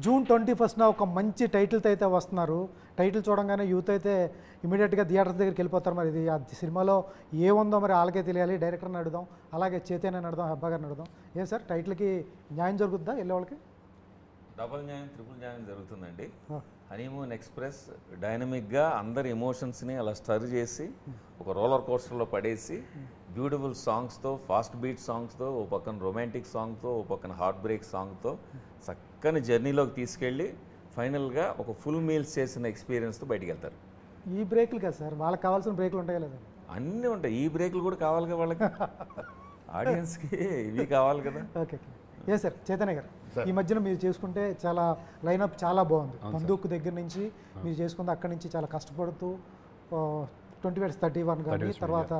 June 21న ఒక మంచి టైటిల్తో అయితే వస్తున్నారు. టైటిల్ చూడంగానే యూత్ అయితే ఇమీడియట్గా థియేటర్ దగ్గరికి వెళ్ళిపోతారు. మరి ఇది ఆ సినిమాలో ఏముందో మరి వాళ్ళకే తెలియాలి. డైరెక్టర్ని అడుగుదాం, అలాగే చైతన్యని అడుగుదాం, హెబ్బా గారిని అడుగుదాం. ఏం సార్ టైటిల్కి న్యాయం జరుగుద్దా వెళ్ళే వాళ్ళకి? డబుల్ న్యాయం, ట్రిపుల్ న్యాయం జరుగుతుందండి. హనీమూన్ ఎక్స్ప్రెస్ డైనమిక్గా అందరి ఎమోషన్స్ని అలా స్టర్ చేసి ఒక రోలర్ కోస్టర్లో పడేసి బ్యూటిఫుల్ సాంగ్స్తో, ఫాస్ట్ బీట్ సాంగ్స్తో, ఓ పక్కన రొమాంటిక్ సాంగ్తో, ఓ పక్కన హార్ట్ బ్రేక్ సాంగ్తో చక్కని జర్నీలోకి తీసుకెళ్ళి ఫైనల్గా ఒక ఫుల్ మీల్స్ చేసిన ఎక్స్పీరియన్స్తో బయటికి వెళ్తారు. ఈ బ్రేక్లు కదా సార్, వాళ్ళకి కావాల్సిన బ్రేక్లు ఉంటాయి లేదా? అన్నీ ఉంటాయి. ఈ బ్రేక్లు కూడా కావాలి కదా వాళ్ళకి, ఆడియన్స్కి ఇవి కావాలి కదా. Okay okay. ఏ సార్ చైతన్య గారు, ఈ మధ్యన మీరు చేసుకుంటే చాలా లైనప్ చాలా బాగుంది. బందూక్ దగ్గర నుంచి మీరు చేసుకుంటే అక్కడి నుంచి చాలా కష్టపడుతూ 2031 కానీ తర్వాత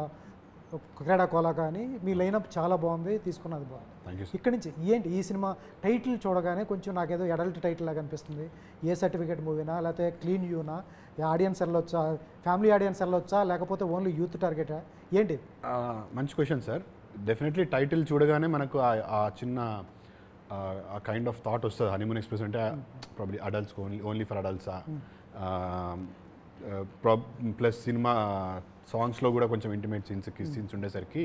క్రీడా కోలా కానీ మీ లైనప్ చాలా బాగుంది, తీసుకున్నది బాగుంది. ఇక్కడి నుంచి ఏంటి ఈ సినిమా టైటిల్ చూడగానే కొంచెం నాకేదో అడల్ట్ టైటిల్ లాగా అనిపిస్తుంది. ఏ సర్టిఫికేట్ మూవీనా, లేకపోతే క్లీన్ యూనా, ఆడియన్స్ వెళ్ళొచ్చా, ఫ్యామిలీ ఆడియన్స్ వెళ్ళొచ్చా, లేకపోతే ఓన్లీ యూత్ టార్గెటా, ఏంటి? మంచి క్వశ్చన్ సార్. డెఫినెట్లీ టైటిల్ చూడగానే మనకు ఆ చిన్న ఆ కైండ్ ఆఫ్ థాట్ వస్తుంది. హనీమూన్ ఎక్స్ప్రెస్ అంటే ప్రాబ్లీ అడల్ట్స్ ఓన్లీ ఫర్ అడల్ట్సా, ప్లస్ సినిమా సాంగ్స్లో కూడా కొంచెం ఇంటిమేట్ సీన్స్ ఉండేసరికి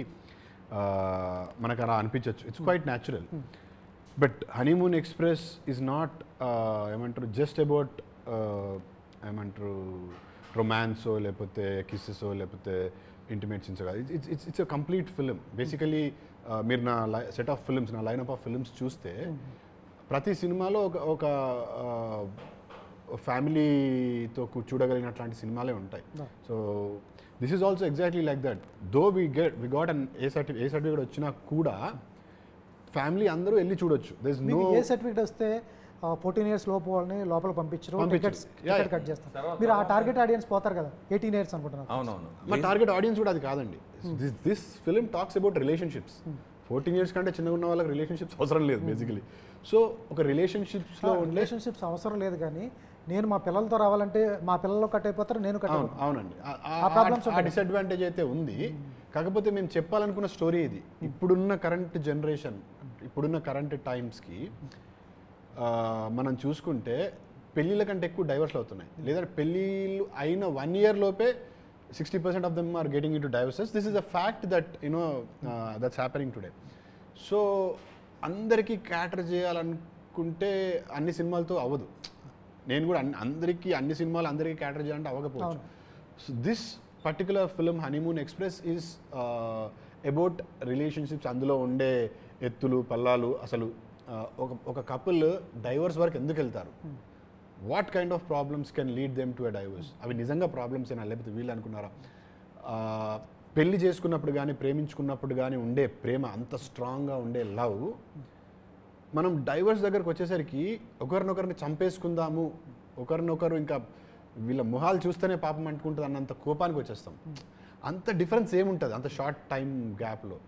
మనకు అలా అనిపించవచ్చు. It's quite natural. But honeymoon express is not ఏమంటారు జస్ట్ అబౌట్ ఏమంటారు రొమాన్సో లేకపోతే కిస్సెసో లేకపోతే ఇంటిమేట్ సీన్స్ కాదు. It's a complete film. Basically మీరు నా సెట్ ఆఫ్ ఫిల్మ్స్, నా లైన్ ఆఫ్ ఫిల్మ్స్ చూస్తే ప్రతి సినిమాలో ఒక ఫ్యామిలీతో చూడగలిగినట్లాంటి సినిమాలే ఉంటాయి. So this is also exactly like that. Though we got an A certificate వచ్చినా కూడా ఫ్యామిలీ అందరూ వెళ్ళి చూడొచ్చు. ఏ సర్టిఫికేట్ వస్తే 14 years లోపు వాళ్ళని లోపల పంపించరు, టికెట్ కట్ చేస్తారు. మీరు ఆ టార్గెట్ ఆడియన్స్ పోతారు కదా, 18 years అనుకుంటున్నారు. అవునవును, మా టార్గెట్ ఆడియన్స్ కూడా అది కాదండి. This film talks about relationships. 14 years కంటే చిన్నగా ఉన్న వాళ్ళకి రిలేషన్షిప్స్ అవసరం లేదు బేసికలీ. సో ఒక రిలేషన్షిప్స్లో అవసరం లేదు, కానీ నేను మా పిల్లలతో రావాలంటే మా పిల్లలు కట్ అయిపోతారు, నేను కట్ అయిపోతాను. అవునండి, ఆ డిసడ్వాంటేజ్ అయితే ఉంది. కాకపోతే మేము చెప్పాలనుకున్న స్టోరీ ఇది. ఇప్పుడున్న కరెంట్ జనరేషన్, ఇప్పుడున్న కరెంట్ టైమ్స్కి మనం చూసుకుంటే పెళ్ళిళ్ళ కంటే ఎక్కువ డైవర్స్లు అవుతున్నాయి. లేదా పెళ్ళిళ్ళు అయిన 1 year లోపే 60% of them are getting in to divorces. This is a fact that that's happening today. So అందరికీ క్యాటర్ చేయాలనుకుంటే అన్ని సినిమాలతో అవ్వదు. నేను కూడా అన్ని సినిమాలు అందరికీ క్యాటర్ చేయాలంటే అవ్వకపోవచ్చు. So this particular film honeymoon express is about relationships. అందులో ఉండే ఎత్తులు పల్లాలు, అసలు ఒక కపుల్ డైవర్స్ వరకు ఎందుకు వెళ్తారు, what kind of problems can lead them to a divorce, అవి నిజంగా ప్రాబ్లమ్స్ అయినా లేకపోతే వీళ్ళు అనుకున్నారా, పెళ్లి చేసుకున్నప్పుడు కానీ ప్రేమించుకున్నప్పుడు కానీ ఉండే ప్రేమ, అంత స్ట్రాంగ్గా ఉండే లవ్, మనం డైవర్స్ దగ్గరకు వచ్చేసరికి ఒకరినొకరిని చంపేసుకుందాము, ఒకరినొకరు ఇంకా వీళ్ళ మొహాలు చూస్తేనే పాపం అంటుకుంటుంది అన్నంత కోపానికి వచ్చేస్తాం. అంత డిఫరెన్స్ ఏముంటుంది అంత షార్ట్ టైం గ్యాప్లో.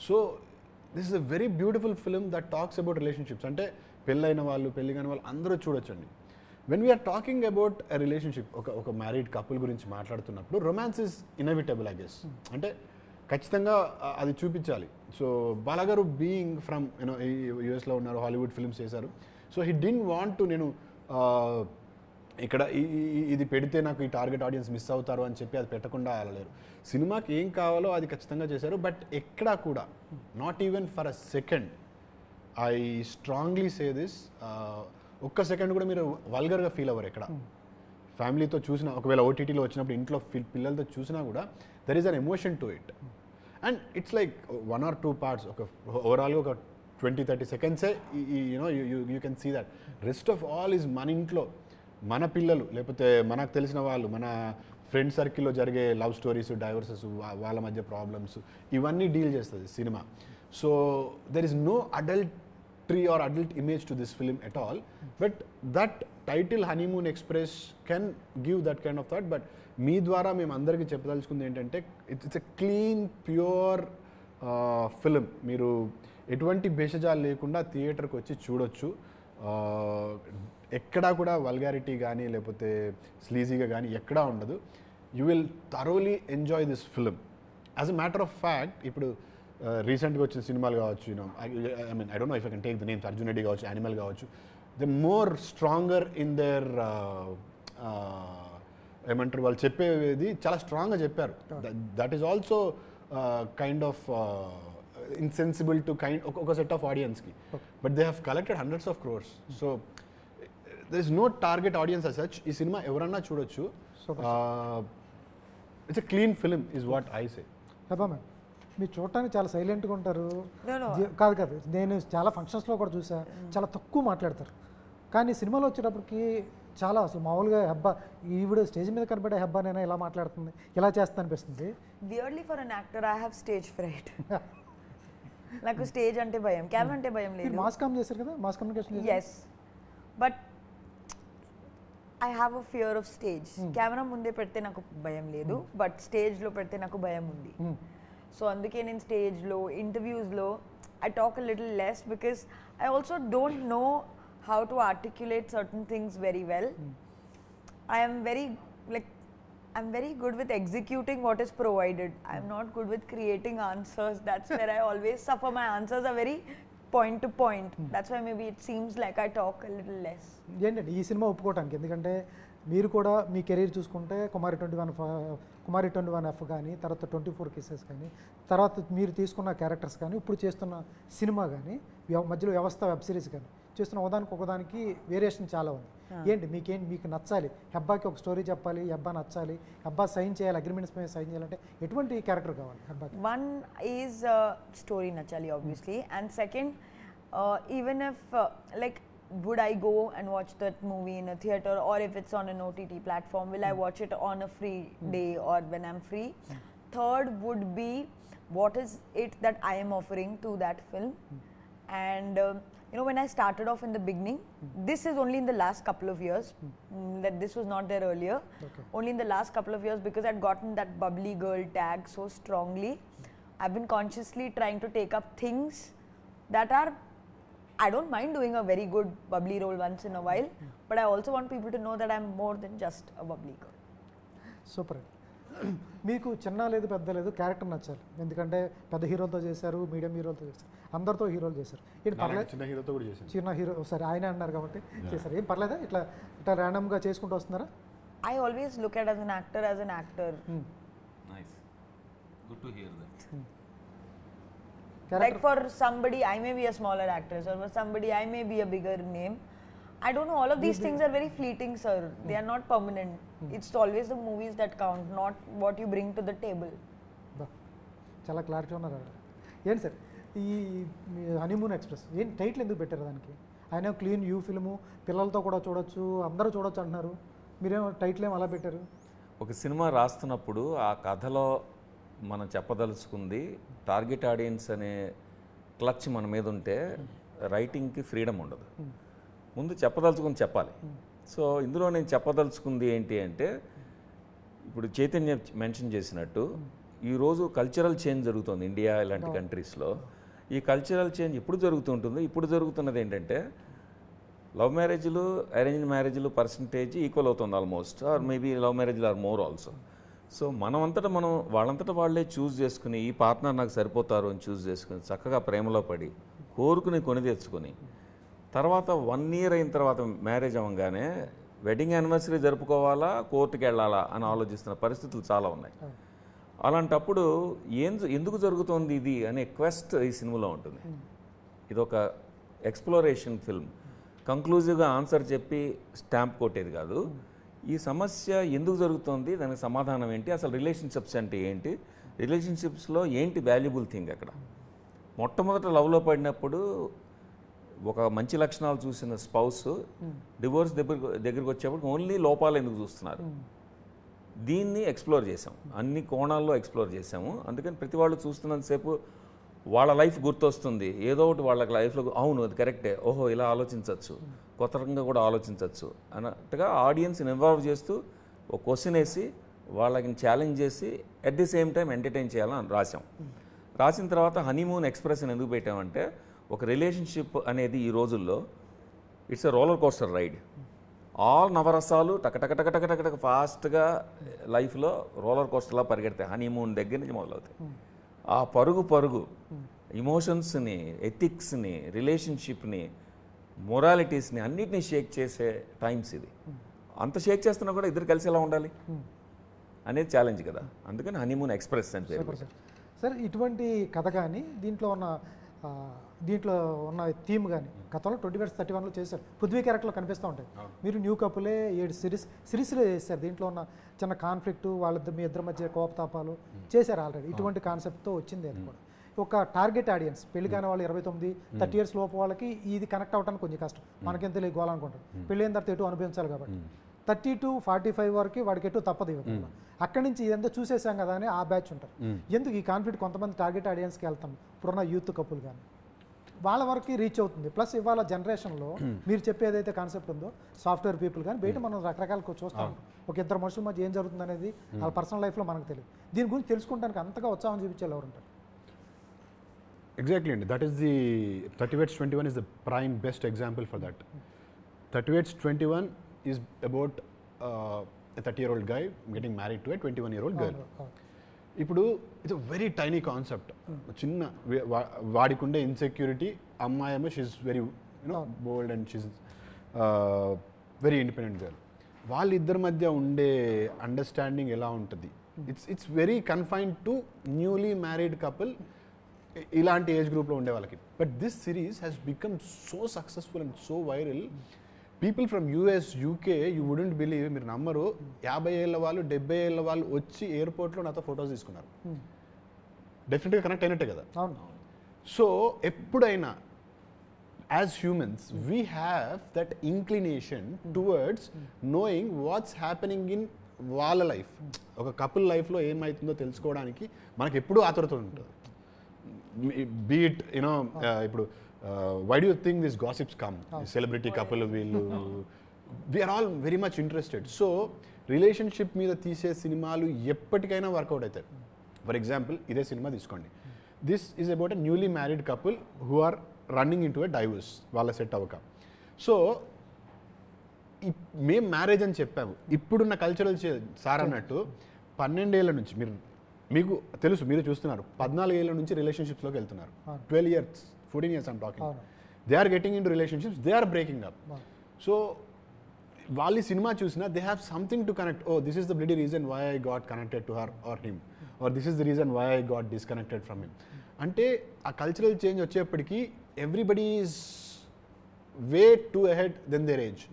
So this is a very beautiful film that talks about relationships. అంటే పెళ్ళైన వాళ్ళు పెళ్ళి కాని వాళ్ళు అందరూ చూడొచ్చండి. When we are talking about a relationship, ఒక మ్యారీడ్ కపుల్ గురించి మాట్లాడుతున్నప్పుడు romance is inevitable I guess. అంటే ఖచ్చితంగా అది చూపించాలి. సో బాలాగారు బీయింగ్ ఫ్రమ్ యూఎస్లో ఉన్నారు, హాలీవుడ్ ఫిల్మ్స్ చేశారు. So he didn't want to నేను ఇక్కడ ఇది పెడితే నాకు ఈ టార్గెట్ ఆడియన్స్ మిస్ అవుతారు అని చెప్పి అది పెట్టకుండా ఆడలేరు. సినిమాకి ఏం కావాలో అది ఖచ్చితంగా చేశారు. బట్ ఎక్కడా కూడా not even for a second, I strongly say this, ఒక్క సెకండ్ కూడా మీరు వల్గర్గా ఫీల్ అవ్వరు. ఎక్కడ ఫ్యామిలీతో చూసినా, ఒకవేళ ఓటీటీలో వచ్చినప్పుడు ఇంట్లో పిల్లలతో చూసినా కూడా there is an emotion to it. And it's like 1 or 2 parts. ఒక ఓవరాల్గా ఒక 20-30 seconds you can see that. Rest of all is మన ఇంట్లో మన పిల్లలు, లేకపోతే మనకు తెలిసిన వాళ్ళు, మన ఫ్రెండ్ సర్కిల్లో జరిగే లవ్ స్టోరీస్, డైవర్సెస్, వాళ్ళ మధ్య ప్రాబ్లమ్స్, ఇవన్నీ డీల్ చేస్తుంది సినిమా. So there is no adultery or adult image to this film at all. But that title honeymoon express can give that kind of thought. బట్ మీ ద్వారా మేము అందరికీ చెప్పదలుచుకుంది ఏంటంటే it's a clean pure film. మీరు ఎటువంటి భేషజాలు లేకుండా థియేటర్కి వచ్చి చూడొచ్చు. ఎక్కడా కూడా వల్గారిటీ కానీ లేకపోతే స్లీజీగా కానీ ఎక్కడా ఉండదు. You will thoroughly enjoy this film. As a matter of fact, ఇప్పుడు రీసెంట్గా వచ్చిన సినిమాలు కావచ్చు, I mean I don't know if I can take the names, Arjun Reddy కావచ్చు, యానిమల్ కావచ్చు, the more stronger in there ఏమంటారు వాళ్ళు చెప్పేది చాలా స్ట్రాంగ్గా చెప్పారు. That is also kind of insensible to ఒక సెట్ ఆఫ్ ఆడియన్స్కి, but they have collected hundreds of crores. So there is no target audience as such. ఈ సినిమా ఎవరన్నా చూడొచ్చు. It's a clean film is what I say. Hebah ma'am, మీరు చూడటానికి చాలా సైలెంట్గా ఉంటారు. కాదు కాదు, నేను చాలా ఫంక్షన్స్లో కూడా చూసా, చాలా తక్కువ మాట్లాడతారు. కానీ సినిమాలో వచ్చేటప్పటికి చాలా అసలు మామూలుగా హెబ్బా ఈవిడ స్టేజ్ మీద కనబడే హెబ్బా నేను ఇలా మాట్లాడుతుంది, ఇలా చేస్తా అనిపిస్తుంది. Weirdly for an actor I have stage freight. నాకు స్టేజ్ అంటే భయం, కెమెరా అంటే భయం లేదు. మాస్ కామ్ చేశారు కదా, mass communication. Yes, but I have a fear of stage. Camera ముందే పెడితే నాకు భయం లేదు, బట్ స్టేజ్లో పెడితే నాకు భయం ఉంది. సో అందుకే నేను స్టేజ్లో ఇంటర్వ్యూస్లో I talk a little less because I also don't know how to articulate certain things very well. I'm very good with executing what is provided. I'm not good with creating answers. That's where I always suffer. My answers are very point to point. That's why maybe it seems like I talk a little less. ఏంటంటే ఈ cinema ఒప్పుకోవటానికి, ఎందుకంటే మీరు కూడా మీ career చూసుకుంటే కుమారి 21F కానీ, తర్వాత 24 cases కానీ, తర్వాత మీరు తీసుకున్న క్యారెక్టర్స్ కానీ, ఇప్పుడు చేస్తున్న సినిమా కానీ, మధ్యలో వ్యవస్థ వెబ్ సిరీస్ కానీ చేస్తున్న ఒకదానికి వేరియేషన్ చాలా ఉంది. ఏంటి మీకు నచ్చాలి, హెబ్బాకి ఒక స్టోరీ చెప్పాలి, హెబ్బా నచ్చాలి, హెబ్బా సైన్ చేయాలి, అగ్రిమెంట్స్ మీద సైన్ చేయాలంటే ఎటువంటి క్యారెక్టర్ కావాలి హెబ్బాకి? One is story nachali obviously, and second, even if like would I go and watch that movie in a theater, or if it's on an OTT platform, will I watch it on a free day or when I'm free? Third would be what is it that I am offering to that film, and you know, when I started off in the beginning, this is only in the last couple of years, that this was not there earlier. Only in the last couple of years, because I'd gotten that bubbly girl tag so strongly, I've been consciously trying to take up things that are, I don't mind doing a very good bubbly role once in a while, but I also want people to know that I'm more than just a bubbly girl. Super. మీకు చిన్న లేదు పెద్ద లేదు character నచ్చాలి, ఎందుకంటే పెద్ద హీరోలతో చేశారు, మీడియం హీరోలతో చేశారు, అందరితో హీరోలు చేశారు. ఏంటి పర్లేదు, చిన్న హీరోతో కూడా చేశారు. చిన్న హీరో సరే ఆయన అన్నారు కాబట్టి చేశారు. ఏం పర్లేదా, ఇట్లా ర్యాండమ్గా చేసుకుంటూ వస్తున్నారా? I always look at as an actor. Nice. Good to hear that. Like for somebody I may be a smaller actress, or for somebody I may be a bigger name. I don't know, all of these things are very fleeting, sir. They are not permanent. It's always the movies that count, not what you bring to the table. చాలా clarity ఉన్నారు. ఏంటి sir ఈ honeymoon express ఏంటి title ఎందుకు పెట్టారు దానికి? ఆయన clean you film, పిల్లలతో కూడా చూడొచ్చు, అందరూ చూడొచ్చు అంటున్నారు, మీరేమో టైటిల్ ఏమో అలా పెట్టారు? ఒక సినిమా రాస్తున్నప్పుడు ఆ కథలో మనం చెప్పదలుచుకుంది టార్గెట్ ఆడియన్స్ అనే క్లచ్ మన మీద ఉంటే రైటింగ్కి ఫ్రీడమ్ ఉండదు. ముందు చెప్పదలుచుకుని చెప్పాలి. సో ఇందులో నేను చెప్పదలుచుకుంది ఏంటి అంటే, ఇప్పుడు చైతన్య మెన్షన్ చేసినట్టు ఈరోజు కల్చరల్ చేంజ్ జరుగుతుంది ఇండియా ఇలాంటి కంట్రీస్లో. ఈ కల్చరల్ చేంజ్ ఎప్పుడు జరుగుతుంటుందో, ఇప్పుడు జరుగుతున్నది ఏంటంటే లవ్ మ్యారేజ్లు అరేంజ్డ్ మ్యారేజ్లు పర్సంటేజ్ ఈక్వల్ అవుతుంది ఆల్మోస్ట్, ఆర్ మేబీ లవ్ మ్యారేజ్లు ఆర్ మోర్ ఆల్సో. సో మనం వాళ్ళంతటా వాళ్ళే చూస్ చేసుకుని ఈ పార్ట్నర్ నాకు సరిపోతారు అని చూస్ చేసుకుని చక్కగా ప్రేమలో పడి కోరుకుని కొని తెచ్చుకొని తర్వాత 1 year అయిన తర్వాత మ్యారేజ్ అవ్వగానే వెడ్డింగ్ యానివర్సరీ జరుపుకోవాలా, కోర్టుకి వెళ్ళాలా అని ఆలోచిస్తున్న పరిస్థితులు చాలా ఉన్నాయి. అలాంటప్పుడు ఎందుకు జరుగుతోంది ఇది అనే క్వెస్ట్ ఈ సినిమాలో ఉంటుంది. ఇదొక ఎక్స్ప్లోరేషన్ ఫిల్మ్. కంక్లూజివ్గా ఆన్సర్ చెప్పి స్టాంప్ కొట్టేది కాదు. ఈ సమస్య ఎందుకు జరుగుతోంది, దానికి సమాధానం ఏంటి, అసలు రిలేషన్షిప్స్ అంటే ఏంటి, రిలేషన్షిప్స్లో ఏంటి వాల్యుబుల్ థింగ్. అక్కడ మొట్టమొదట లవ్లో పడినప్పుడు ఒక మంచి లక్షణాలు చూసిన స్పౌస్ డివోర్స్ దగ్గరికి వచ్చేప్పుడు ఓన్లీ లోపాలు ఎందుకు చూస్తున్నారు, దీన్ని ఎక్స్ప్లోర్ చేసాం, అన్ని కోణాల్లో ఎక్స్ప్లోర్ చేసాము. అందుకని ప్రతి వాళ్ళు చూస్తున్నంతసేపు వాళ్ళ లైఫ్ గుర్తొస్తుంది, ఏదో ఒకటి వాళ్ళ లైఫ్లో అవును అది కరెక్టే, ఓహో ఇలా ఆలోచించవచ్చు, కొత్త రకంగా కూడా ఆలోచించవచ్చు అన్నట్టుగా ఆడియన్స్ని ఇన్వాల్వ్ చేస్తూ ఒక క్వశ్చన్ వేసి వాళ్ళకి ఛాలెంజ్ చేసి at the same time entertain చేయాలని రాసాం. రాసిన తర్వాత హనీమూన్ ఎక్స్ప్రెస్ అని ఎందుకు పెట్టామంటే, ఒక రిలేషన్షిప్ అనేది ఈ రోజుల్లో it's a roller coaster ride. All నవరసాలు టకటక ఫాస్ట్గా లైఫ్లో రోలర్ కోస్టర్లా పరిగెడతాయి. హనీమూన్ దగ్గర నుంచి మొదలవుతాయి. ఆ పరుగు ఇమోషన్స్ని, ఎథిక్స్ని, రిలేషన్షిప్ని మొరాలిటీస్ని అన్నిటినీ షేక్ చేసే టైమ్స్ ఇది. అంత షేక్ చేస్తున్నా కూడా ఇద్దరు కలిసి ఎలా ఉండాలి అనేది ఛాలెంజ్ కదా. అందుకని హనీమూన్ ఎక్స్ప్రెస్ అని పేరు. సార్ ఇటువంటి కథ కానీ దీంట్లో ఉన్న థీమ్ కానీ గతంలో 2031లో చేశారు. పృథ్వీ క్యారెక్టర్లో కనిపిస్తూ ఉంటాయి. మీరు న్యూ కపులే 7 సిరీస్లో చేశారు. దీంట్లో ఉన్న చిన్న కాన్ఫ్లిక్ట్ మీ ఇద్దరి మధ్య కోపతాపాలు చేశారు ఆల్రెడీ. ఇటువంటి కాన్సెప్ట్తో వచ్చింది అది కూడా. ఒక టార్గెట్ ఆడియన్స్ పెళ్లి కాని వాళ్ళు 29-30 ఇయర్స్ లోపు వాళ్ళకి ఇది కనెక్ట్ అవ్వడానికి కొంచెం కష్టం. మనకెంత గోవాలనుకుంటారు, పెళ్ళి అయిన తర్వాత ఎటు అనుభవించాలి కాబట్టి 30 to 45 వరకు వాడికి ఎటు తప్పదు ఇవ్వకుండా. అక్కడి నుంచి ఇదంతా చూసేసాం కదా అని ఆ బ్యాచ్ ఉంటారు. ఎందుకు ఈ కాన్ఫ్లిక్ట్ కొంతమంది టార్గెట్ ఆడియన్స్కి వెళ్తాం, ఇప్పుడున్న యూత్ కపుల్ కానీ వాళ్ళ వరకు రీచ్ అవుతుంది. ప్లస్ ఇవాళ జనరేషన్లో మీరు చెప్పేదైతే కాన్సెప్ట్ ఉందో సాఫ్ట్వేర్ పీపుల్ కానీ బయట మనం రకరకాల చూస్తాం. ఒక ఇద్దరు మనుషుల మధ్య ఏం జరుగుతుంది అనేది వాళ్ళ పర్సనల్ లైఫ్లో మనకు తెలియదు. దీని గురించి తెలుసుకోవడానికి అంతగా ఉత్సాహం చూపించేవాళ్ళు ఎవరు ఉంటారు? Exactly, and that is the 3821 is the prime best example for that. 3821 is about a 30-year-old guy getting married to a 21-year-old girl. ఇప్పుడు it's a very tiny concept. చిన్న వాడికి ఉండే ఇన్సెక్యూరిటీ, అమ్మాయి ఏమో she's very bold and she's very independent girl. వాళ్ళిద్దరి మధ్య ఉండే understanding ఎలా ఉంటుంది, it's very confined to newly married couple, ఇలాంటి ఏజ్ గ్రూప్లో ఉండే వాళ్ళకి. But this series has become so successful and so viral. People from US, UK, you wouldn't believe, మీరు నమ్మరు, 50 ఏళ్ళ వాళ్ళు 70 ఏళ్ళ వాళ్ళు వచ్చి ఎయిర్పోర్ట్లో నాతో ఫొటోస్ తీసుకున్నారు. డెఫినెట్గా కనెక్ట్ అయినట్టే కదా. సో ఎప్పుడైనా as humans we have that inclination towards knowing what's happening in వాళ్ళ లైఫ్. ఒక కపుల్ లైఫ్లో ఏమవుతుందో తెలుసుకోవడానికి మనకు ఎప్పుడూ ఆతురత ఉంటుంది. బీట్ యూనో ఇప్పుడు why do you think these gossips come? Celebrity couple will we are all very much interested. So relationship మీద తీసే సినిమాలు ఎప్పటికైనా వర్కౌట్ అవుతాయి. ఫర్ ఎగ్జాంపుల్ ఇదే సినిమా తీసుకోండి. This is about a newly married couple who are running in to a divorce, వాళ్ళ set అవ్వక. సో మేము మ్యారేజ్ అని చెప్పాము. ఇప్పుడున్న కల్చరల్ సార్ అన్నట్టు 12 ఏళ్ళ నుంచి మీకు తెలుసు, మీరు చూస్తున్నారు, 14 ఏళ్ళ నుంచి రిలేషన్షిప్స్లోకి వెళ్తున్నారు. 12 years 14 years I'm talking. They are getting into relationships, they are breaking up. So వాళ్ళు సినిమా చూసినా they have something to connect. Oh, this is the bloody reason why I got connected to her or him, or this is the reason why I got disconnected from him. అంటే ఆ cultural change వచ్చేప్పటికీ everybody is way too ahead than their age.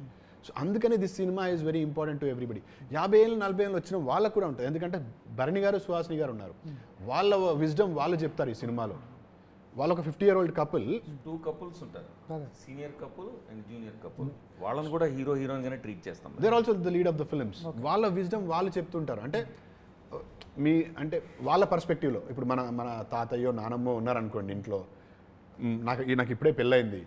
So అందుకని this cinema is very important to everybody. 50 ఏళ్ళు 40 ఏళ్ళు వచ్చిన వాళ్ళకు కూడా ఉంటుంది. ఎందుకంటే భరణి గారు, సుహాసిని గారు ఉన్నారు, వాళ్ళ విజ్డమ్ వాళ్ళు చెప్తారు ఈ సినిమాలో. వాళ్ళు ఒక 50-year-old కపుల్, 2 couples ఉంటారు, senior couple and junior couple. వాళ్ళని కూడా హీరో హీరోయిన్ గానే ట్రీట్ చేస్తాం. They are also the lead of the films. వాళ్ళ విజ్డమ్ వాళ్ళు చెప్తుంటారు. అంటే వాళ్ళ పర్స్పెక్టివ్లో ఇప్పుడు మన తాతయ్యో నానమ్మో ఉన్నారనుకోండి ఇంట్లో, నాకు ఇప్పుడే పెళ్ళయింది,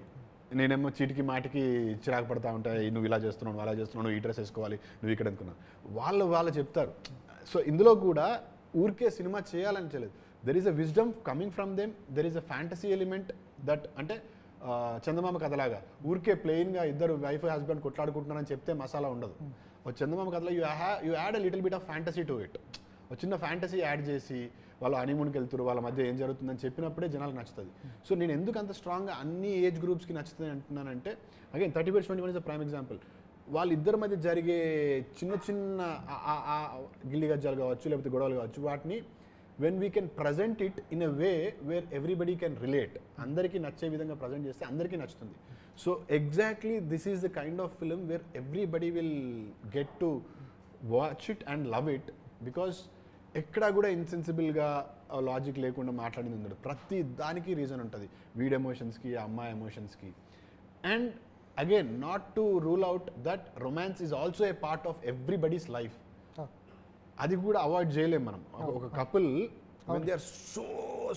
నేనేమో చీటికి మాటికి చిరాకు పడతా ఉంటాయి, నువ్వు ఇలా చేస్తున్నావు, అలా చేస్తున్నావు, నువ్వు ఈ డ్రెస్ వేసుకోవాలి, నువ్వు ఇక్కడ అనుకున్నావు, వాళ్ళు చెప్తారు. సో ఇందులో కూడా ఊరికే సినిమా చేయాలని చేయలేదు. There is a wisdom coming from them, there is a fantasy element that, అంటే చందమామ కథలాగా ఊరికే ప్లెయిన్గా ఇద్దరు వైఫ్ హస్బెండ్ కొట్లాడుకుంటున్నారని చెప్తే మసాలా ఉండదు. ఒక చందమామ కథలో you add a little bit of fantasy to it. ఒక చిన్న ఫ్యాంటసీ యాడ్ చేసి వాళ్ళు హనీమూన్కి వెళ్తారు, వాళ్ళ మధ్య ఏం జరుగుతుందని చెప్పినప్పుడే జనాలకు నచ్చుతుంది. సో నేను ఎందుకు అంత స్ట్రాంగ్గా అన్ని ఏజ్ గ్రూప్స్కి నచ్చుతుంది అంటున్నానంటే, again 3821 is a prime example. వాళ్ళిద్దరి మధ్య జరిగే చిన్న చిన్న గిల్లి గజ్జాలు కావచ్చు, లేకపోతే గొడవలు కావచ్చు, వాటిని when we can present it in a way where everybody can relate, అందరికీ నచ్చే విధంగా ప్రజెంట్ చేస్తే అందరికీ నచ్చుతుంది. So exactly this is the kind of film where everybody will get to watch it and love it, because ఎక్కడా కూడా ఇన్సెన్సిబుల్గా logic లేకుండా మాట్లాడింది ఉండదు. ప్రతి దానికి రీజన్ ఉంటుంది, వీడి ఎమోషన్స్కి, అమ్మాయి ఎమోషన్స్కి. And again not to rule out that romance is also a part of everybody's life. అది కూడా అవాయిడ్ చేయలేము మనం. ఒక couple when they are so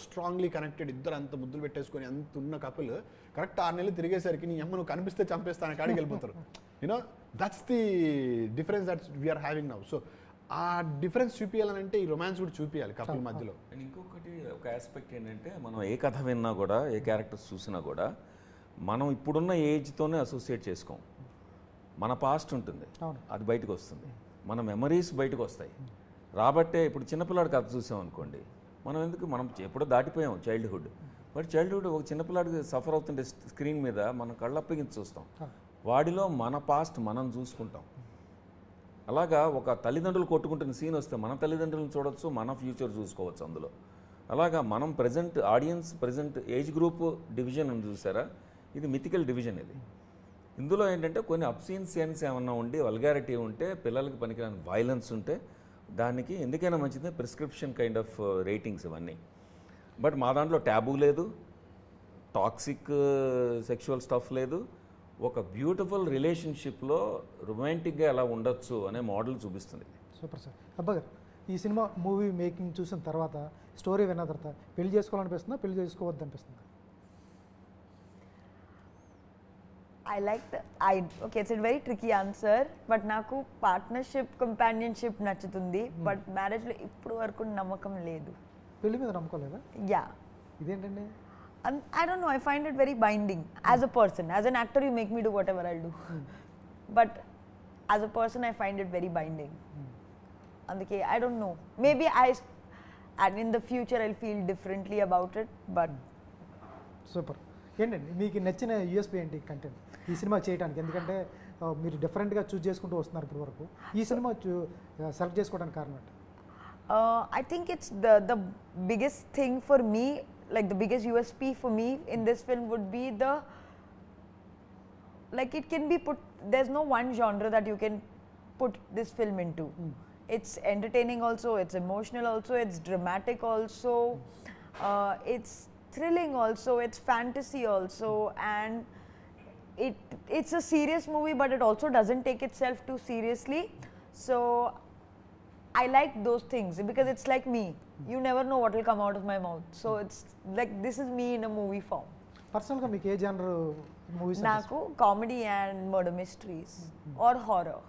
strongly connected, ఇద్దరు అంత ముద్దులు పెట్టేసుకొని అంత ఉన్న కపుల్ కరెక్ట్ 6 నెలలు తిరిగేసరికి నీ అమ్మ నువ్వు కనిపిస్తే చంపేస్తాను కాడికి వెళ్ళిపోతారు. You know that's the difference that's we are having now. So ఆ డిఫరెన్స్ చూపించాలంటే ఈ రొమాన్స్ కూడా చూపించాలి కపుల్ మధ్యలో. అండ్ ఇంకొకటి ఒక ఆస్పెక్ట్ ఏంటంటే, మనం ఏ కథ విన్నా కూడా, ఏ క్యారెక్టర్స్ చూసినా కూడా మనం ఇప్పుడున్న ఏజ్తోనే అసోసియేట్ చేసుకోం. మన పాస్ట్ ఉంటుంది, అది బయటకు వస్తుంది, మన మెమరీస్ బయటకు వస్తాయి. రాబట్టే ఇప్పుడు చిన్నపిల్లాడి కథ చూసాం అనుకోండి, మనం ఎప్పుడో దాటిపోయాం చైల్డ్హుడ్, బట్ చైల్డ్హుడ్ ఒక చిన్నపిల్లాడికి సఫర్ అవుతుంటే స్క్రీన్ మీద మనం కళ్ళప్పగించి చూస్తాం, వాడిలో మన పాస్ట్ మనం చూసుకుంటాం. అలాగా ఒక తల్లిదండ్రులు కొట్టుకుంటున్న సీన్ వస్తే మన తల్లిదండ్రులను చూడొచ్చు, మన ఫ్యూచర్ చూసుకోవచ్చు అందులో. అలాగా మనం present audience present age group division అని చూసారా, ఇది మిథికల్ డివిజన్. ఇది ఇందులో ఏంటంటే కొన్ని అబ్సీన్ సీన్స్ ఏమన్నా ఉండి వల్గారిటీ ఉంటే, పిల్లలకి పనికిరాని వైలెన్స్ ఉంటే దానికి ఎందుకైనా మంచిది ప్రిస్క్రిప్షన్ కైండ్ ఆఫ్ రేటింగ్స్ ఇవన్నీ. బట్ మా దాంట్లో ట్యాబూ లేదు, టాక్సిక్ సెక్షువల్ స్టఫ్ లేదు, ఒక బ్యూటిఫుల్ రిలేషన్షిప్లో రొమాంటిక్గా ఎలా ఉండొచ్చు అనే మోడల్ చూపిస్తుంది. Super sir. అబ్బా గారు, ఈ సినిమా మూవీ మేకింగ్ చూసిన తర్వాత, స్టోరీ విన్న తర్వాత పెళ్లి చేసుకోవాలనిపిస్తుందా, పెళ్లి చేసుకోవద్దు అనిపిస్తుందా? Okay, it's a very tricky answer, but నాకు పార్ట్నర్షిప్ కంపానియన్షిప్ నచ్చుతుంది, బట్ మ్యారేజ్లో ఇప్పుడు వరకు నమ్మకం లేదు. పెళ్లి మీద నమ్మకం లేదా? యా. ఇదేంటండి? I don't know, I find it very binding as a person. As an actor, you make me do whatever I'll do. But as a person, I find it very binding. అందుకే I don't know. Maybe and in the future, I'll feel differently about it, but... super. ఏంటండి మీకు నచ్చిన USP ఏంటి content ఈ cinema చేయడానికి? ఎందుకంటే మీరు డిఫరెంట్గా చూస్ చేసుకుంటూ వస్తున్నారు ఇప్పటి వరకు. ఈ సినిమా సెలెక్ట్ చేసుకోవడానికి కారణం ఏంటి? I think it's the biggest thing for me, like the biggest USP for me in this film would be like it can be put, there's no one genre that you can put this film into. It's entertaining also, it's emotional also, it's dramatic also, it's thrilling also, it's fantasy also, and it's a serious movie, but it also doesn't take itself too seriously. So I like those things because it's like me. You never know what will come out of my mouth. So it's like this is me in a movie form. పర్సనల్గా మీకు ఏ genre movies? నాకు comedy and murder mysteries or horror.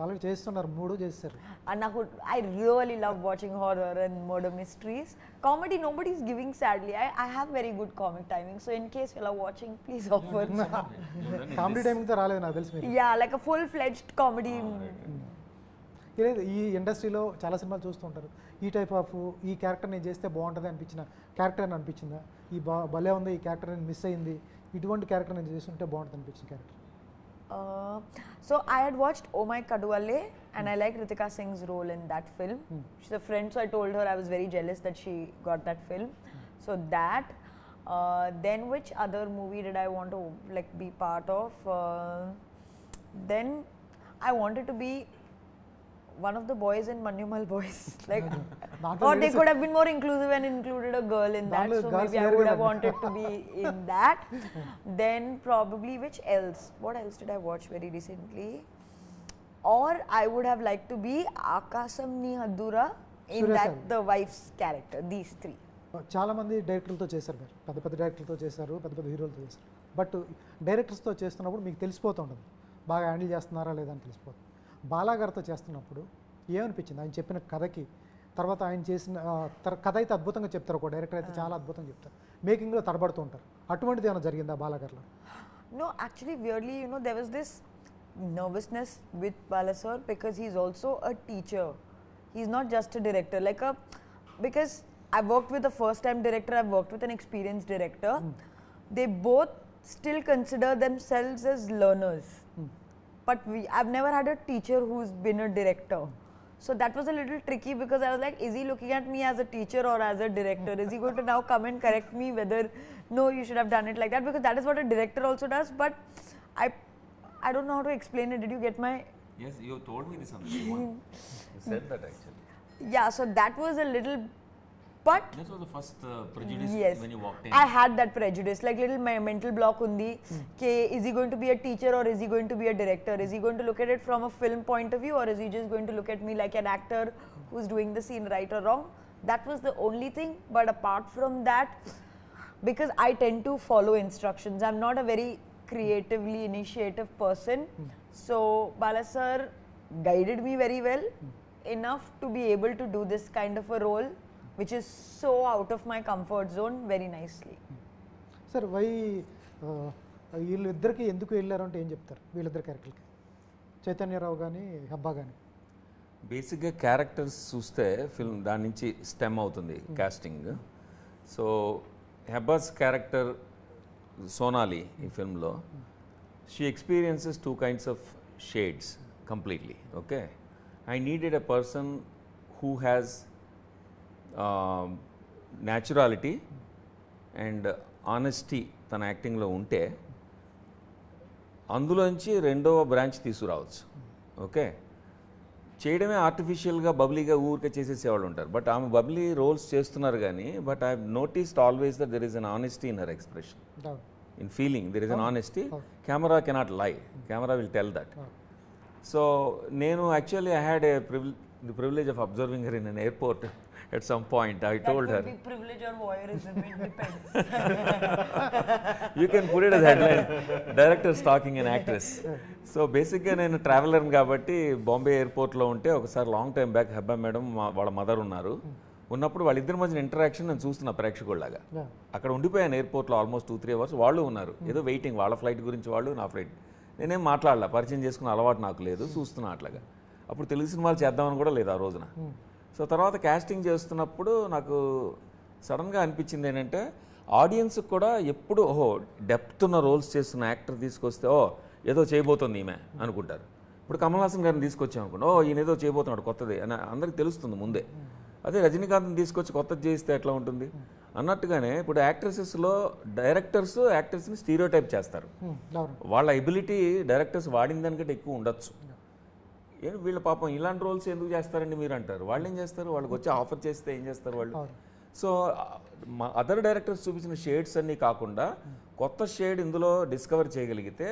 అలాగే చేస్తున్నారు, మూడు చేస్తారు. And నాకు I really love watching horror and murder mysteries. Comedy nobody is giving sadly. I have very good comic timing. So in case you are watching, please offer. Comedy టైమింగ్తో రాలేదు నాకు తెలిసి మీరు. Yeah, like a full-fledged comedy. లేదు, ఈ ఇండస్ట్రీలో చాలా సినిమాలు చూస్తుంటారు. ఈ టైప్ ఆఫ్ ఈ క్యారెక్టర్ నేను చేస్తే బాగుంటుంది అనిపించిన క్యారెక్టర్ అని అనిపించిందా? ఈ భలే ఉంది, ఈ క్యారెక్టర్ నేను మిస్ అయింది, ఇటువంటి క్యారెక్టర్ నేను చేస్తుంటే బాగుంటుంది అనిపించిన character? So I had watched Oh My Kaduvalle and I like Ritika Singh's role in that film. She's a friend, so I told her I was very jealous that she got that film. So that. Then which other movie did I want to like be part of? Then I wanted to be one of the boys in Manjumal Boys. Like, or they could have been more inclusive and included a girl in that. So maybe I would have wanted to be in that. Then probably which else? What else did I watch very recently? Or I would have liked to be Akasam Ni Hadura in that the wife's character. These three. చాలామంది డైరెక్టర్లతో చేశారు, మీరు పెద్ద పెద్ద డైరెక్టర్లతో చేశారు, పెద్ద పెద్ద హీరోలతో చేశారు. బట్ డైరెక్టర్స్తో చేస్తున్నప్పుడు మీకు తెలిసిపోతూ ఉంటుంది బాగా హ్యాండిల్ చేస్తున్నారా లేదా అని తెలిసిపోతుంది. బాలాగారితో చేస్తున్నప్పుడు ఏమనిపించింది? ఆయన చెప్పిన కథకి తర్వాత ఆయన చేసిన కథ అయితే అద్భుతంగా చెప్తారు, ఒక డైరెక్టర్ అయితే చాలా అద్భుతంగా చెప్తారు, మేకింగ్లో తడబడుతూ ఉంటారు. అటువంటిది ఏమైనా జరిగిందా బాలాగారిలో? No, actually weirdly, there was this nervousness with Bala sir because he's also a teacher. He's not just a director. Because I've worked with a first-time director, I've worked with an experienced director. They both still consider themselves as learners. But I've never had a teacher who's been a director. So that was a little tricky because I was like, is he looking at me as a teacher or as a director? Is he going to now come and correct me whether, no, you should have done it like that? Because that is what a director also does. But I don't know how to explain it. Did you get my... Yes, you told me this on the one. You said that actually. Yeah, so that was a little... But this was the first prejudice when you walked in. I had that prejudice, like little my mental block undi. Is he going to be a teacher or is he going to be a director? Is he going to look at it from a film point of view or is he just going to look at me like an actor who's doing the scene right or wrong? That was the only thing. But apart from that, because I tend to follow instructions, I'm not a very creatively initiative person. So Bala sir guided me very well enough to be able to do this kind of a role, which is so out of my comfort zone, very nicely. Sir, why వీళ్ళిద్దరికి ఎందుకు వెళ్ళారు అంటే ఏం చెప్తారు? వీళ్ళిద్దరు క్యారెక్టర్కి, చైతన్యరావు కానీ హబ్బా కానీ. బేసిక్గా క్యారెక్టర్స్ చూస్తే ఫిల్మ్ దాని నుంచి స్టెమ్ అవుతుంది కాస్టింగ్. సో హెబ్బాస్ క్యారెక్టర్ సోనాలి ఈ ఫిల్మ్లో she experiences 2 kinds of shades completely. Okay, I needed a person who has naturality and honesty తన యాక్టింగ్లో ఉంటే అందులోంచి రెండవ బ్రాంచ్ తీసుకురావచ్చు. ఓకే, చేయడమే ఆర్టిఫిషియల్గా బబ్లీగా ఊరికే చేసేసేవాళ్ళు ఉంటారు. బట్ ఆమె బబ్లీ రోల్స్ చేస్తున్నారు కానీ but I noticed always that there is an honesty in her expression, in feeling there is an honesty. Camera cannot lie, camera will tell that. So నేను actually I had the privilege of observing her in an airport. At some point, I told her. That could be privilege or voyeurism, it depends. You can put it as headline, director stalking an actress. So basically, నేను traveller కాబట్టి బాంబే ఎయిర్పోర్ట్లో ఉంటే ఒకసారి long time back Hebah madam వాళ్ళ mother ఉన్నారు. ఉన్నప్పుడు వాళ్ళిద్దరి మధ్యన ఇంటరాక్షన్ నేను చూస్తున్నా ప్రేక్షకుల్లాగా. అక్కడ ఉండిపోయాను ఎయిర్పోర్ట్లో ఆల్మోస్ట్ 2-3 hours. వాళ్ళు ఉన్నారు ఏదో వెయిటింగ్, వాళ్ళ ఫ్లైట్ గురించి వాళ్ళు, నా ఫ్లైట్. నేనేం మాట్లాడలా, పరిచయం చేసుకున్న అలవాటు నాకు లేదు, చూస్తున్నా అట్లాగా. అప్పుడు తెలుగు సినిమాలు చేద్దామని కూడా లేదు ఆ రోజున. సో తర్వాత కాస్టింగ్ చేస్తున్నప్పుడు నాకు సడన్గా అనిపించింది ఏంటంటే ఆడియన్స్కి కూడా ఎప్పుడు ఓహో డెప్త్ ఉన్న రోల్స్ చేస్తున్న యాక్టర్ తీసుకొస్తే ఓ ఏదో చేయబోతుంది ఈమె అనుకుంటారు. ఇప్పుడు కమల్ హాసన్ గారిని తీసుకొచ్చాం అనుకోండి, ఓ ఈయన ఏదో చేయబోతున్నాడు కొత్తది అని అందరికి తెలుస్తుంది ముందే. అదే రజనీకాంత్ని తీసుకొచ్చి కొత్తది చేస్తే ఎట్లా ఉంటుంది అన్నట్టుగానే ఇప్పుడు యాక్ట్రెసెస్లో డైరెక్టర్స్ యాక్టర్స్ని స్టీరియోటైప్ చేస్తారు. వాళ్ళ ఎబిలిటీ డైరెక్టర్స్ వాడిన దానికంటే ఎక్కువ ఉండొచ్చు. వీళ్ళ పాపం ఇలాంటి రోల్స్ ఎందుకు చేస్తారండి మీరు అంటారు. వాళ్ళు ఏం చేస్తారు, వాళ్ళకి వచ్చి ఆఫర్ చేస్తే ఏం చేస్తారు వాళ్ళు. సో మా అదర్ డైరెక్టర్స్ చూపించిన షేడ్స్ అన్నీ కాకుండా కొత్త షేడ్ ఇందులో డిస్కవర్ చేయగలిగితే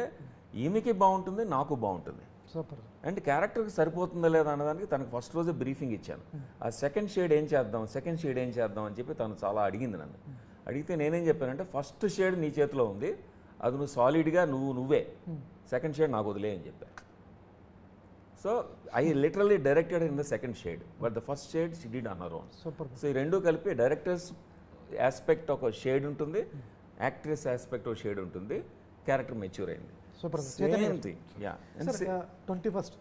ఈమెకి బాగుంటుంది, నాకు బాగుంటుంది. అండ్ క్యారెక్టర్కి సరిపోతుందా లేదా అన్నదానికి తనకు ఫస్ట్ రోజే బ్రీఫింగ్ ఇచ్చాను. ఆ సెకండ్ షేడ్ ఏం చేద్దాం అని చెప్పి తను చాలా అడిగింది నన్ను. అడిగితే నేనేం చెప్పానంటే ఫస్ట్ షేడ్ నీ చేతిలో ఉంది, అది నువ్వు సాలిడ్గా నువ్వే, సెకండ్ షేడ్ నాకు వదిలే అని చెప్పాను. So I literally directed in the second shade, but the first shade she did on her own. So ఈ రెండు కలిపి డైరెక్టర్స్ ఆస్పెక్ట్ ఒక షేడ్ ఉంటుంది, యాక్ట్రెస్ ఆస్పెక్ట్ ఒక షేడ్ ఉంటుంది, క్యారెక్టర్ మెచ్యూర్ అయింది. Same thing. యా, 21st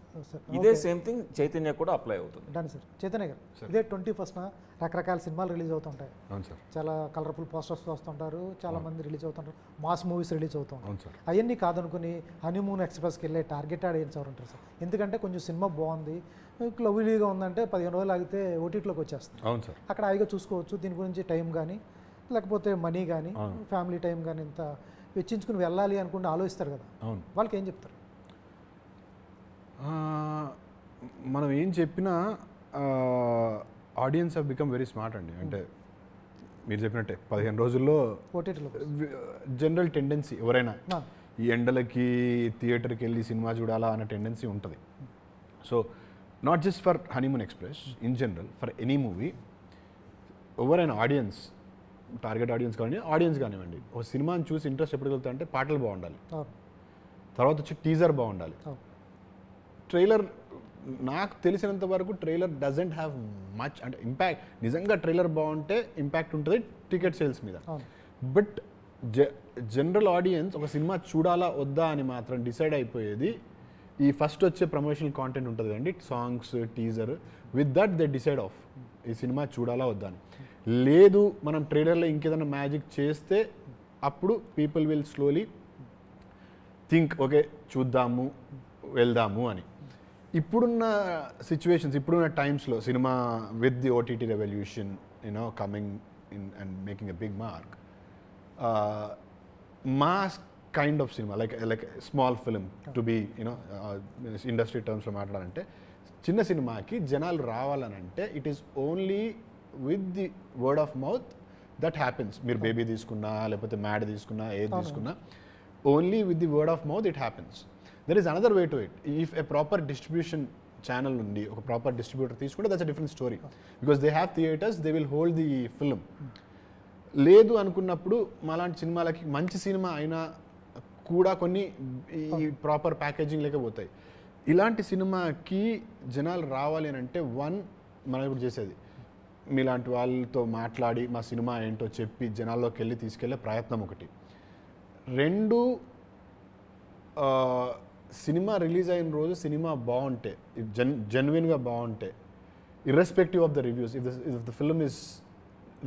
ఇదే సేమ్ థింగ్ చైతన్య కూడా అప్లై అవుతుంది. Done sir. చైతన్య గారు, ఇదే 21st రకరకాల సినిమాలు రిలీజ్ అవుతుంటాయి. చాలా కలర్ఫుల్ పోస్టర్స్ వస్తుంటారు, చాలా మంది రిలీజ్ అవుతుంటారు, మాస్ మూవీస్ రిలీజ్ అవుతుంటాయి. అవన్నీ కాదనుకుని హనీమూన్ ఎక్స్ప్రెస్కి వెళ్ళే టార్గెట్ ఆడియన్స్ ఎవరు ఉంటారు సార్? ఎందుకంటే కొంచెం సినిమా బాగుంది, లవ్లీగా ఉందంటే 15 రోజులు ఆగితే ఓటీటీలోకి వచ్చేస్తుంది. అక్కడ హాయిగా చూసుకోవచ్చు. దీని గురించి టైం కానీ లేకపోతే మనీ కానీ ఫ్యామిలీ టైం కానీ ఇంత వెచ్చించుకుని వెళ్ళాలి అనుకుంటే ఆలోచిస్తారు కదా, వాళ్ళకి ఏం చెప్తారు? మనం ఏం చెప్పినా audience have become very smart అండి. అంటే మీరు చెప్పినట్టే 15 రోజుల్లో జనరల్ టెండెన్సీ ఎవరైనా ఈ ఎండలకి థియేటర్కి వెళ్ళి సినిమా చూడాలా అన్న టెండెన్సీ ఉంటుంది. So not just for honeymoon express, in general for any movie ఎవరైనా ఆడియన్స్, టార్గెట్ ఆడియన్స్ కానివ్వండి, ఒక సినిమాని చూసి ఇంట్రెస్ట్ ఎప్పుడు కలుగుతా అంటే పాటలు బాగుండాలి, తర్వాత వచ్చి టీజర్ బాగుండాలి. ట్రైలర్ నాకు తెలిసినంత వరకు ట్రైలర్ డజంట్ హ్యావ్ మచ్ అంటే ఇంపాక్ట్. నిజంగా ట్రైలర్ బాగుంటే ఇంపాక్ట్ ఉంటుంది టికెట్ సేల్స్ మీద. బట్ జనరల్ ఆడియన్స్ ఒక సినిమా చూడాలా వద్దా అని మాత్రం డిసైడ్ అయిపోయేది ఈ ఫస్ట్ వచ్చే ప్రమోషనల్ కాంటెంట్ ఉంటుంది అండి, songs, teaser. With that they decide of ఈ సినిమా చూడాలా వద్దా అని. లేదు మనం ట్రైలర్లో ఇంకేదైనా మ్యాజిక్ చేస్తే అప్పుడు people will slowly think okay చూద్దాము వెళ్దాము అని. ఇప్పుడున్న సిచ్యువేషన్స్, ఇప్పుడున్న టైమ్స్లో cinema with the OTT revolution coming in and making a big mark, mass kind of cinema like small film to be industry టర్మ్స్లో మాట్లాడాలంటే చిన్న సినిమాకి జనాలు రావాలనంటే it is only with the word of mouth that happens. మీరు Baby తీసుకున్నా లేకపోతే Mad తీసుకున్నా ఏది తీసుకున్నా only with the word of mouth it happens. There is another way to it. If a proper distribution channel నుండి ఒక proper distributor తీసుకుంటే that's a different story, because they have theatres, they will hold the film. లేదు అనుకున్నప్పుడు మాలాంటి సినిమాలకి మంచి cinema అయినా కూడా కొన్ని ఈ ప్రాపర్ ప్యాకేజింగ్ లేకపోతాయి. ఇలాంటి సినిమాకి జనాలు రావాలి అని అంటే మనం ఇప్పుడు చేసేది మీలాంటి వాళ్ళతో మాట్లాడి మా సినిమా ఏంటో చెప్పి జనాల్లోకి వెళ్ళి తీసుకెళ్లే ప్రయత్నం ఒకటి. 2, సినిమా రిలీజ్ అయిన రోజు సినిమా బాగుంటే, జెన్యున్గా బాగుంటే, irrespective of the reviews, if the film is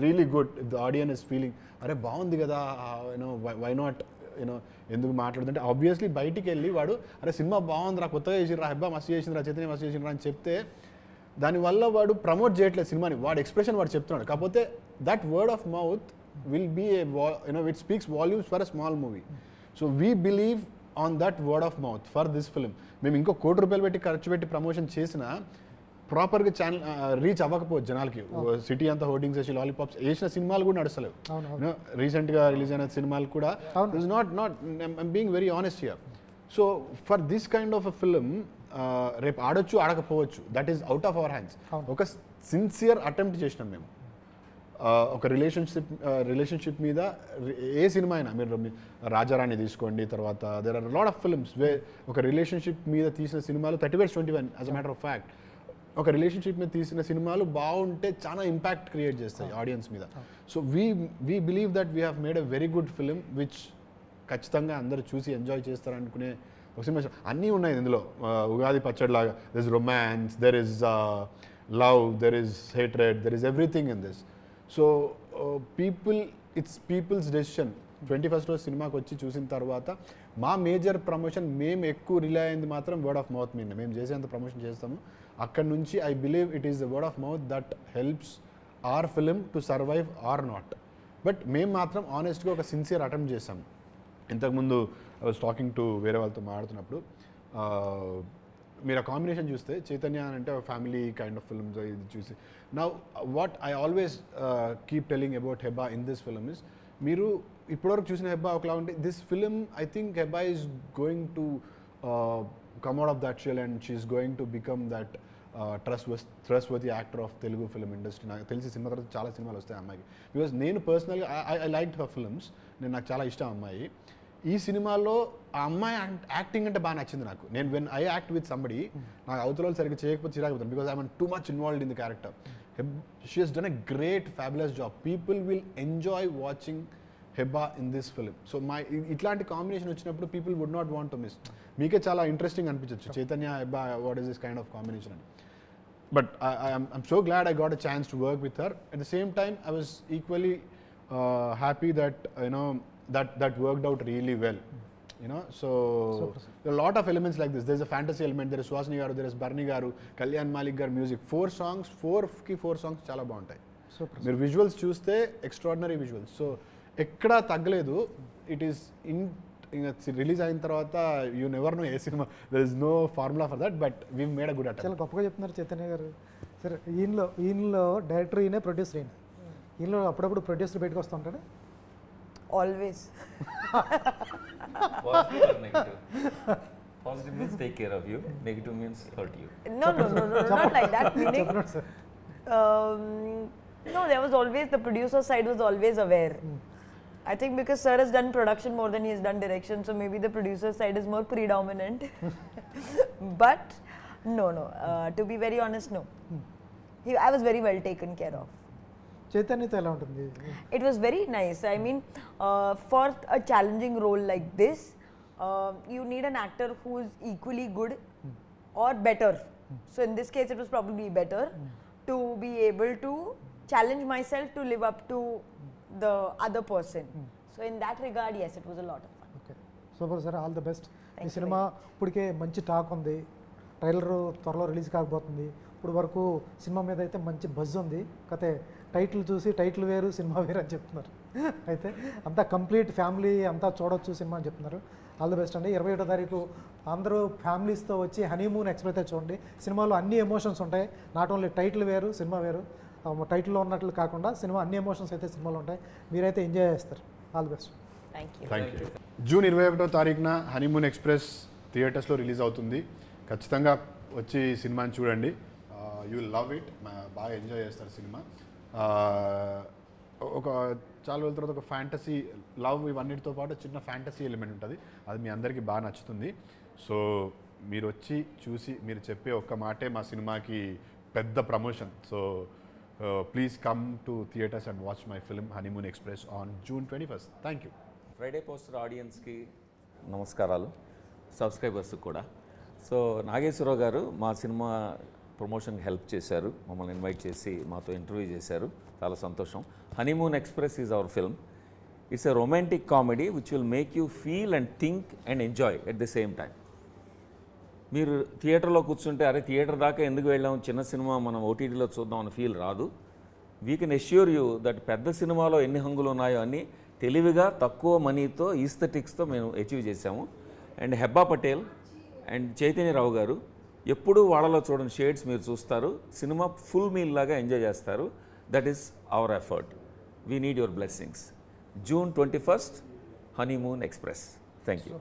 really good if the audience is feeling అరే బాగుంది కదా యూనో వై నాట్ యూనో ఎందుకు మాట్లాడుతుంటే ఆబ్వియస్లీ బయటికి వెళ్ళి వాడు అరే సినిమా బాగుందిరా కొత్తగా చేసిరా హెబ్బా మస్తు చేసిందిరా చైతన్య మస్తు చేసిందిరా అని చెప్తే దానివల్ల వాడు ప్రమోట్ చేయట్లేదు సినిమాని, వాడు ఎక్స్ప్రెషన్ వాడు చెప్తున్నాడు. కాకపోతే that word of mouth will be a it speaks volumes for a small movie. So we believe on that word of mouth for this film. మేము ఇంకో ₹1 పెట్టి ఖర్చు పెట్టి ప్రమోషన్ చేసినా ప్రాపర్గా ఛానల్ రీచ్ అవ్వకపోవచ్చు జనాలకి. సిటీ అంతా హోర్డింగ్స్ వేసి లాలీపాప్స్ వేసిన సినిమాలు కూడా నడుస్తలేవు. రీసెంట్గా రిలీజ్ అయిన సినిమాలు కూడా is not I'm being very honest here. So for this kind of a film రేపు ఆడొచ్చు ఆడకపోవచ్చు, that is out of our hands. ఒక సిన్సియర్ అటెంప్ట్ చేసినాం మేము ఒక రిలేషన్షిప్ మీద. ఏ సినిమా అయినా మీరు రాజారాణి తీసుకోండి, తర్వాత there are lot of films ఒక రిలేషన్షిప్ మీద తీసిన సినిమాలు 30/21 as a matter of fact. ఒక రిలేషన్షిప్ మీద తీసిన సినిమాలు బాగుంటే చాలా ఇంపాక్ట్ క్రియేట్ చేస్తాయి ఆడియన్స్ మీద. So we believe that we have made a very good film which ఖచ్చితంగా అందరూ చూసి ఎంజాయ్ చేస్తారనుకునే ఒక సినిమా. అన్నీ ఉన్నాయి ఇందులో, ఉగాది పచ్చడిలాగా. There is romance, there is love, there is hatred, there is everything in this. So it's people's decision. 21st రోజు సినిమాకి వచ్చి చూసిన తర్వాత మా మేజర్ ప్రమోషన్ మేము ఎక్కువ రిలై అయింది మాత్రం వర్డ్ ఆఫ్ మౌత్ మీద. మేము చేసేంత ప్రమోషన్ చేస్తాము అక్కడ నుంచి. I believe it is the word of mouth that helps our film to survive or not. But మేము మాత్రం ఆనెస్ట్గా ఒక సిన్సియర్ అటెంప్ట్ చేసాము. ఇంతకుముందు ఐ వాజ్ టాకింగ్ టు వేరే వాళ్ళతో మాట్లాడుతున్నప్పుడు మీరు ఆ కాంబినేషన్ చూస్తే చైతన్య అంటే ఫ్యామిలీ కైండ్ ఆఫ్ ఫిల్మ్స్ ఇది చూసి now what I always keep telling about Hebah in this film is, మీరు ఇప్పటివరకు చూసిన హెబ్బా ఒకలా ఉంటే this film I think Hebah is going to come out of that shell and she's going to become that trustworthy actor of Telugu film industry. నాకు తెలిసి cinema తర్వాత చాలా సినిమాలు వస్తాయి అమ్మాయికి. బికాజ్ నేను పర్సనల్గా ఐ లైక్డ్ హర్ ఫిల్మ్స్, నాకు చాలా ఇష్టం అమ్మాయి. ఈ సినిమాలో ఆ అమ్మాయి యాక్టింగ్ అంటే బాగా నచ్చింది నాకు. నేను when I act with somebody నాకు అవతల వాళ్ళు సరిగ్గా చేయకపోతే చిరాకపోతాను because I am too much involved in the character. She has done a great fabulous job. People will enjoy watching Hebah in this film. So ఇట్లాంటి కాంబినేషన్ వచ్చినప్పుడు people would not want to miss. మీకే చాలా interesting అనిపించవచ్చు Chaitanya Hebah what is this kind of combination అని. But I'm so glad I got a chance to work with her. At the same time I was equally happy that that worked out really well. So there are a lot of elements like this. There's a fantasy element, there is Swasni garu, there is Barni garu, Kalyan Malik garu music. 4 songs చాలా బాగుంటాయి. మీరు visuals చూస్తే extraordinary visuals. So ఎక్కడా తగ్గలేదు. It is release అయిన తర్వాత you never know ఏ సినిమా, there is no formula for that, but we made a good attempt. చాలా గొప్పగా చెప్తున్నారు చైతన్య గారు. సరే, ఈయనలో డైరెక్టర్ ఈయనే, ప్రొడ్యూసర్ ఈయన. ఈయనలో అప్పుడప్పుడు ప్రొడ్యూసర్ బయటకు వస్తూ ఉంటాడు. Always. Positive or negative? Positive means take care of you. Negative means hurt you. No, not like that. Meaning, no, there was always, the producer side was always aware. I think because sir has done production more than he has done direction, so maybe the producer side is more predominant. But no, to be very honest, no. I was very well taken care of. చైతన్యతో ఎలా ఉంటుంది? It was very nice. I mean, for a challenging role like this, you need an actor who is equally good or better. So in this case, it was probably better to be able to challenge myself to live up to the other person. So in that regard, yes, it was a lot of fun. Okay, super sir, all the best. ఈ cinema ఇప్పటికే మంచి talk ఉంది, trailer త్వరలో release కాబోతుంది. ఇప్పుడు వరకు cinema మీద అయితే మంచి బజ్ ఉంది. కతే టైటిల్ చూసి టైటిల్ వేరు సినిమా వేరు అని చెప్తున్నారు. అయితే అంతా కంప్లీట్ ఫ్యామిలీ అంతా చూడొచ్చు సినిమా అని చెప్తున్నారు. ఆల్ ది బెస్ట్ అండి. 27వ తారీఖు అందరూ ఫ్యామిలీస్తో వచ్చి హనీమూన్ ఎక్స్ప్రెస్ అయితే చూడండి. సినిమాలో అన్ని ఎమోషన్స్ ఉంటాయి. నాట్ ఓన్లీ టైటిల్ వేరు సినిమా వేరు, టైటిల్లో ఉన్నట్లు కాకుండా సినిమా అన్ని ఎమోషన్స్ అయితే సినిమాలో ఉంటాయి. మీరైతే ఎంజాయ్ చేస్తారు. All the best. Thank you. June 21వ తారీఖున హనీమూన్ ఎక్స్ప్రెస్ థియేటర్స్లో రిలీజ్ అవుతుంది. ఖచ్చితంగా వచ్చి సినిమాని చూడండి. You will love it. బాగా ఎంజాయ్ చేస్తారు సినిమా. ఒక చాలా రోజుల తర్వాత ఒక ఫ్యాంటసీ, లవ్ ఇవన్నిటితో పాటు చిన్న ఫ్యాంటసీ ఎలిమెంట్ ఉంటుంది. అది మీ అందరికీ బాగా నచ్చుతుంది. సో మీరు వచ్చి చూసి మీరు చెప్పే ఒక్క మాటే మా సినిమాకి పెద్ద promotion. So please come to theatres and watch my film honeymoon express on June 21st. Thank you. Friday poster ఆడియన్స్కి నమస్కారాలు, సబ్స్క్రైబర్స్కి కూడా. సో నాగేశ్వరరావు గారు మా సినిమా ప్రమోషన్కి హెల్ప్ చేశారు, మమ్మల్ని ఇన్వైట్ చేసి మాతో ఇంటర్వ్యూ చేశారు, చాలా సంతోషం. Honeymoon express is our film. It's a romantic comedy which will make you feel and think and enjoy at the same time. మీరు థియేటర్లో కూర్చుంటే అరే థియేటర్ దాకా ఎందుకు వెళ్ళాం, చిన్న సినిమా మనం ఓటీటీలో చూద్దాం అన్న ఫీల్ రాదు. We can assure you that పెద్ద సినిమాలో ఎన్ని హంగులు ఉన్నాయో అన్నీ తెలివిగా తక్కువ మనీతో ఈస్థెటిక్స్తో మేము అచీవ్ చేశాము. అండ్ హెబ్బా పటేల్ అండ్ చైతన్యరావు గారు ఎప్పుడూ వాళ్ళలో చూడని షేడ్స్ మీరు చూస్తారు. సినిమా ఫుల్ మీల్ లాగా ఎంజాయ్ చేస్తారు. That is our effort. We need your blessings. June 21st, Honeymoon Express. Thank you.